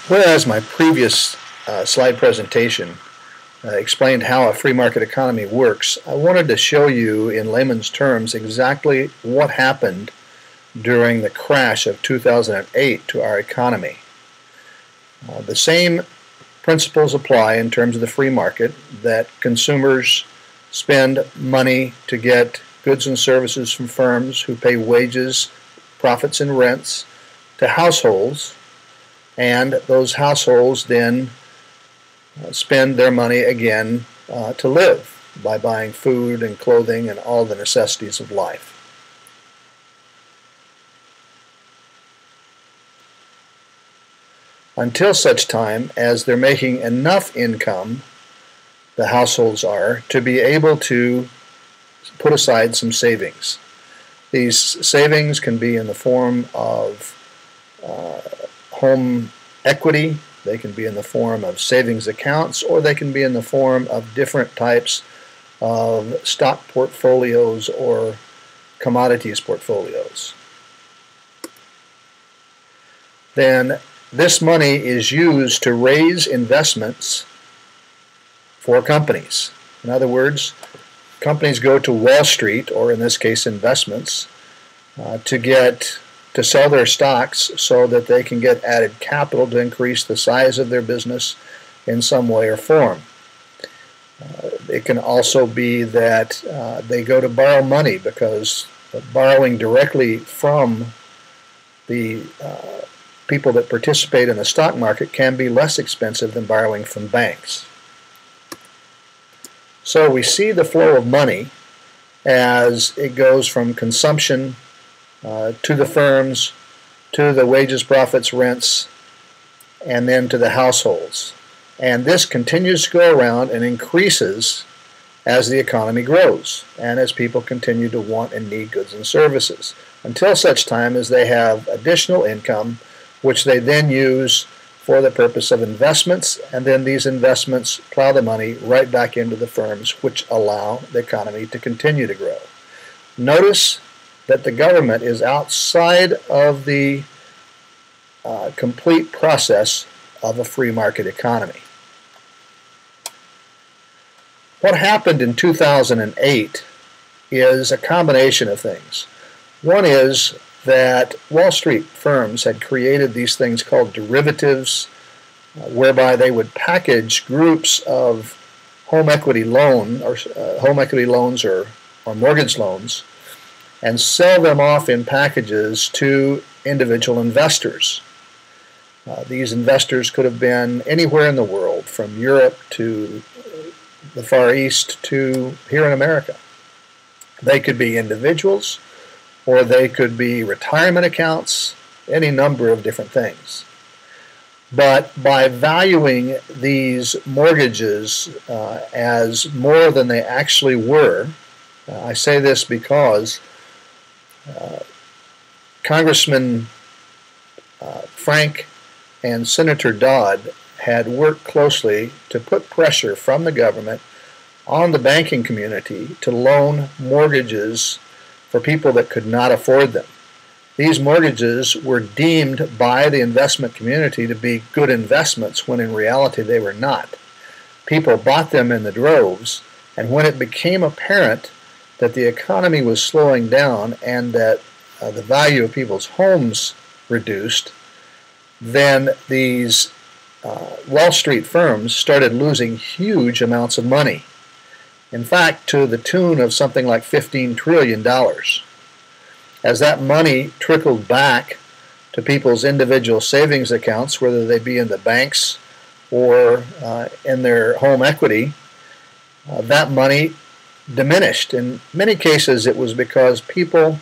Whereas my previous slide presentation explained how a free market economy works, I wanted to show you in layman's terms exactly what happened during the crash of 2008 to our economy. The same principles apply in terms of the free market, that consumers spend money to get goods and services from firms who pay wages, profits, and rents to households, and those households then spend their money again to live by buying food and clothing and all the necessities of life. Until such time as they're making enough income, the households are, to be able to put aside some savings. These savings can be in the form of home equity, they can be in the form of savings accounts, or they can be in the form of different types of stock portfolios or commodities portfolios. Then this money is used to raise investments for companies. In other words, companies go to Wall Street, or in this case investments, to sell their stocks so that they can get added capital to increase the size of their business in some way or form. It can also be that they go to borrow money, because borrowing directly from the people that participate in the stock market can be less expensive than borrowing from banks. So we see the flow of money as it goes from consumption to the firms, to the wages, profits, rents, and then to the households. And this continues to go around and increases as the economy grows and as people continue to want and need goods and services, until such time as they have additional income, which they then use for the purpose of investments, and then these investments plow the money right back into the firms, which allow the economy to continue to grow. Notice that the government is outside of the complete process of a free market economy. What happened in 2008 is a combination of things. One is that Wall Street firms had created these things called derivatives, whereby they would package groups of home equity loans or mortgage loans and sell them off in packages to individual investors. These investors could have been anywhere in the world, from Europe to the Far East to here in America. They could be individuals, or they could be retirement accounts, any number of different things. But by valuing these mortgages as more than they actually were, I say this because Congressman Frank and Senator Dodd had worked closely to put pressure from the government on the banking community to loan mortgages for people that could not afford them. These mortgages were deemed by the investment community to be good investments, when in reality they were not. People bought them in the droves, and when it became apparent that the economy was slowing down and that the value of people's homes reduced, then these Wall Street firms started losing huge amounts of money. In fact, to the tune of something like $15 trillion. As that money trickled back to people's individual savings accounts, whether they be in the banks or in their home equity, that money diminished. In many cases, it was because people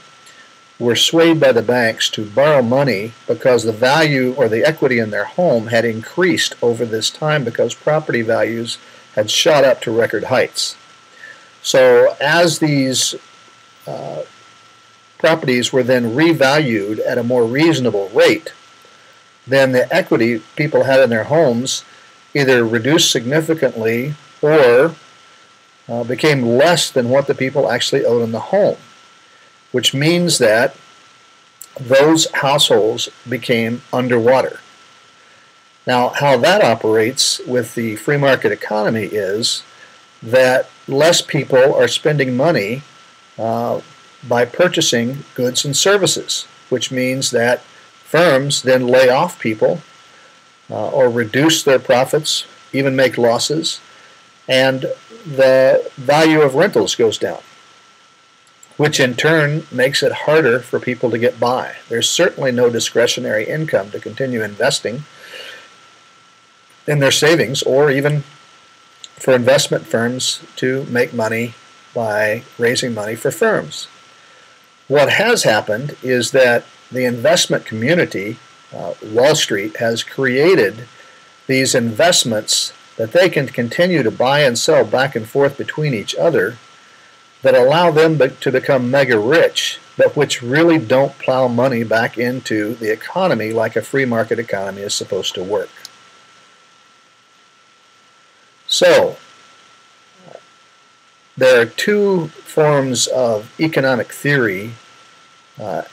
were swayed by the banks to borrow money because the value or the equity in their home had increased over this time, because property values had shot up to record heights. So as these properties were then revalued at a more reasonable rate, then the equity people had in their homes either reduced significantly or became less than what the people actually owed in the home, which means that those households became underwater. Now, how that operates with the free market economy is that less people are spending money by purchasing goods and services, which means that firms then lay off people or reduce their profits, even make losses, and the value of rentals goes down, which in turn makes it harder for people to get by. There's certainly no discretionary income to continue investing in their savings, or even for investment firms to make money by raising money for firms. What has happened is that the investment community, Wall Street, has created these investments that they can continue to buy and sell back and forth between each other that allow them to become mega rich, but which really don't plow money back into the economy like a free market economy is supposed to work. So, there are two forms of economic theory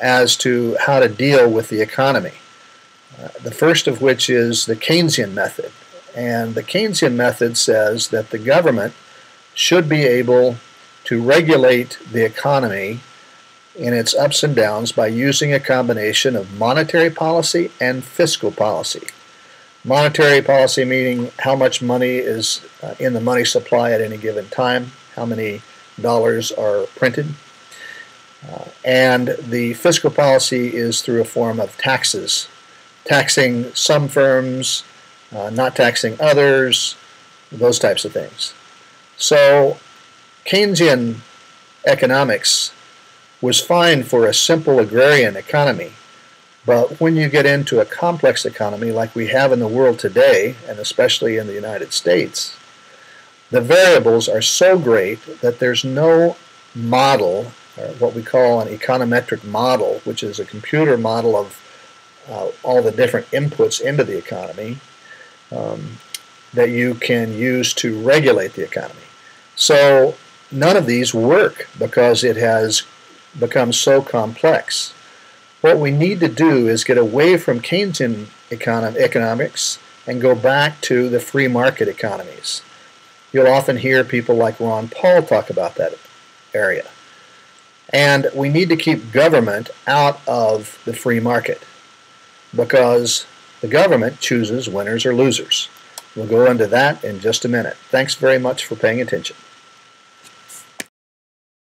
as to how to deal with the economy. The first of which is the Keynesian method. And the Keynesian method says that the government should be able to regulate the economy in its ups and downs by using a combination of monetary policy and fiscal policy. Monetary policy meaning how much money is in the money supply at any given time, how many dollars are printed. And the fiscal policy is through a form of taxes, taxing some firms, not taxing others, those types of things. So Keynesian economics was fine for a simple agrarian economy, but when you get into a complex economy like we have in the world today, and especially in the United States, the variables are so great that there's no model, or what we call an econometric model, which is a computer model of all the different inputs into the economy, that you can use to regulate the economy. So none of these work because it has become so complex. What we need to do is get away from Keynesian economics and go back to the free market economies. You'll often hear people like Ron Paul talk about that area. And we need to keep government out of the free market because the government chooses winners or losers. We'll go into that in just a minute. Thanks very much for paying attention.